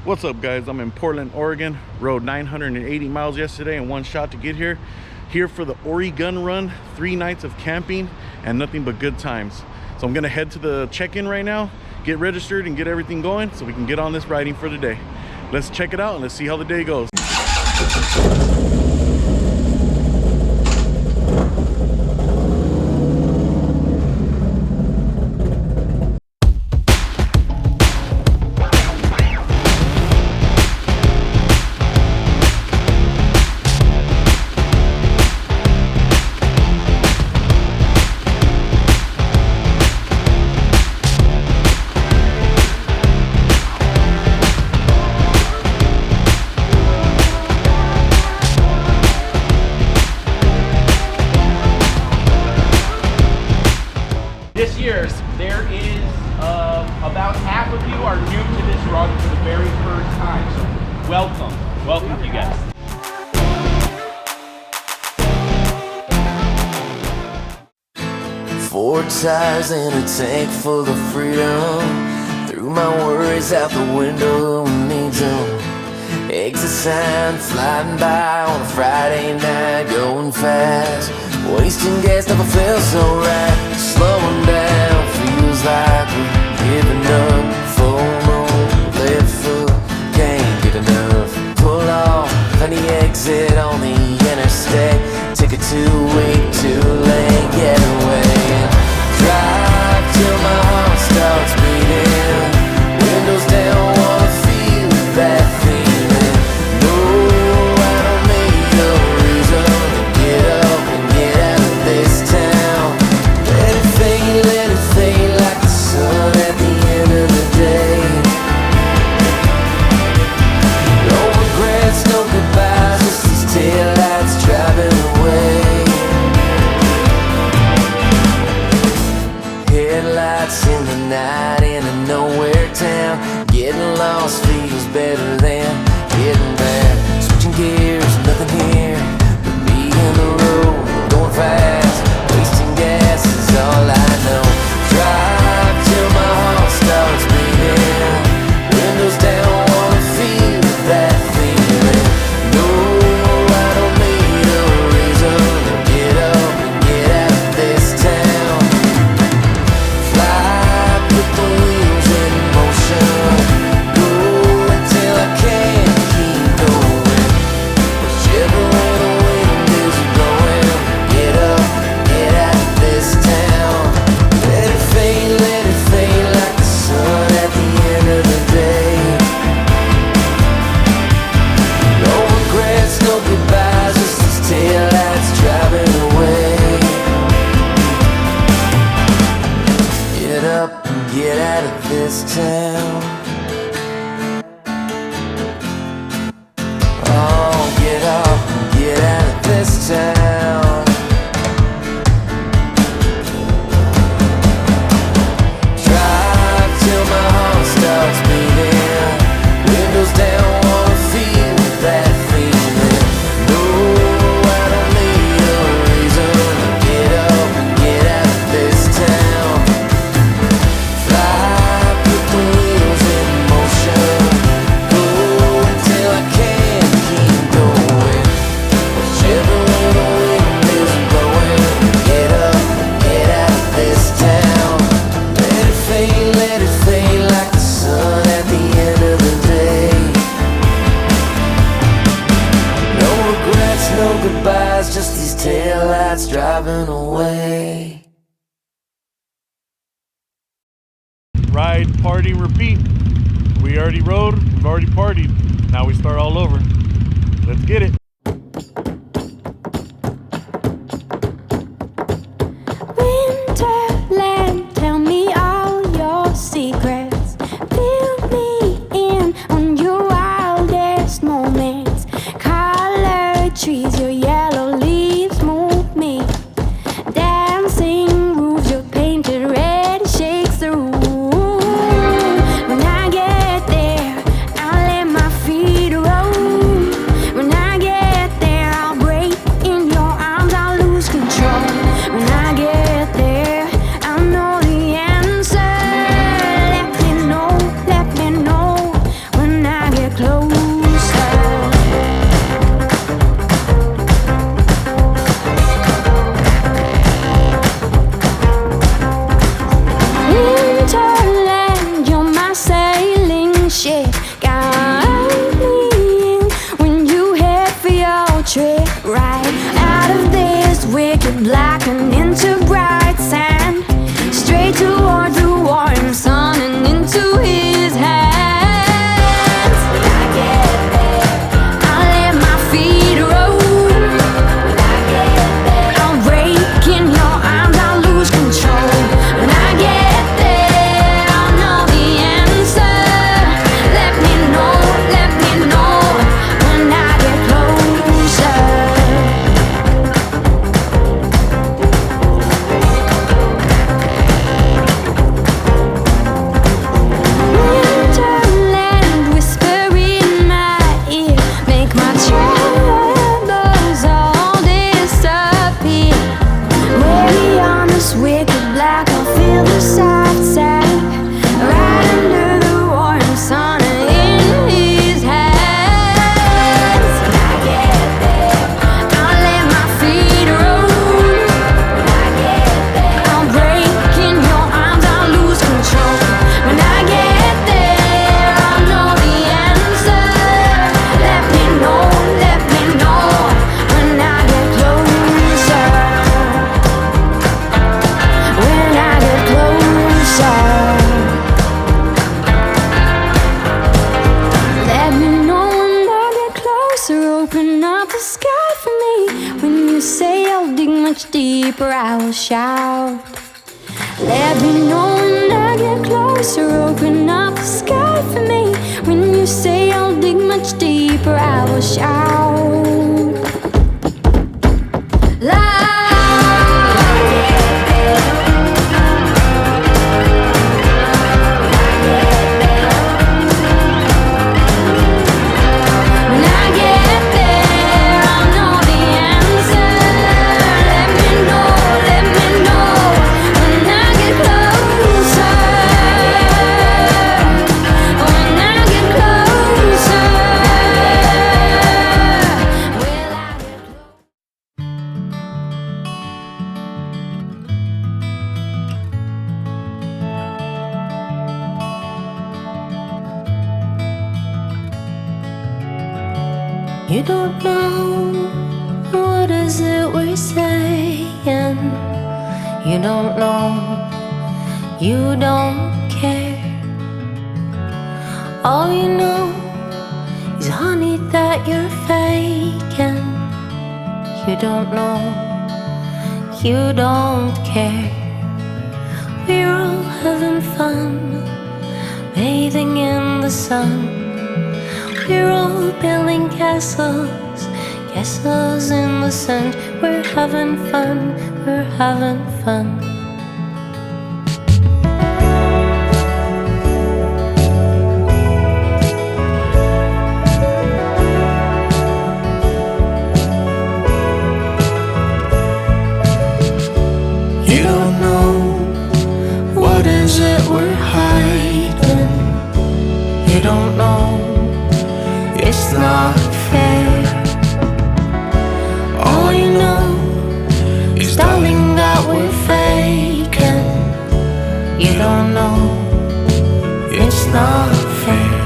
What's up, guys? I'm in Portland, Oregon. Rode 980 miles yesterday in one shot to get here. Here for the Orygun run, 3 nights of camping and nothing but good times. So I'm gonna head to the check-in right now, get registered and get everything going so we can get on this riding for the day. Let's check it out and let's see how the day goes. This year, there is about half of you are new to this run for the very first time. So welcome, you guys. Four tires in a tank full of freedom. Threw my worries out the window, who needs them? Exit sign flying by on a Friday night, going fast. Wasting gas never felt so right. Slowing down feels like we're giving up. Full moon, left foot, can't get enough. Pull off, find the exit on the interstate. Take a 2-week, too late getaway. Drive till my heart starts beating. Windows down, wanna feel that feeling. No, I don't need a reason to get up and get out of this town. Let it fade like the sun at the end of the day. No regrets, no goodbyes, just these taillights driving away. Headlights in the night in a nowhere town. Getting lost feels better than getting back. Switching gears, nothing here but me and the road. Going fast, wasting gas is all I know. Drive till my heart starts beating. Windows down, wanna feel that feeling. No, I don't need a reason to get up and get out of this town. Fly, put the wheels in motion. Go until I can't keep going. Whichever way the wind is blowing. Get up, get out of this town. Let it fade like the sun at the end of the day. No regrets, no goodbyes, just these taillights driving away. Get up and get out of this town. Oh, get up and get out of this town. Drive till my heart starts beating. Windows down, wanna feel that feeling. No, I don't need a reason to get up and get out of this town. Fly, put the wheels in motion. Go until I can't keep going. Whichever way the wind is blowing. Get up, get out of this town. Let it fade like the sun at the end of the day. No regrets, no goodbyes, just these taillights driving away. Ride, party, repeat. We already rode, we've already partied. Now we start all over. Let's get it. Winterland, tell me all your secrets. Fill me in on your wildest moments. Colored trees, your yellow leaves move me. Dancing roofs, your painted red shakes the room. When I get there, I'll let my feet roam. When I get much deeper, I will shout. Let me know when I get closer, open up the sky for me. When you say I'll dig much deeper, I will shout. You don't know, what is it we're saying? You don't know, you don't care. All you know is honey that you're faking. You don't know, you don't care. We're all having fun, bathing in the sun. We're all building castles, castles in the sand. We're having fun, we're having fun. You don't know, what is it we're hiding? You don't know, it's not fair. All you know is, darling, that we're faking. You don't know, it's not fair.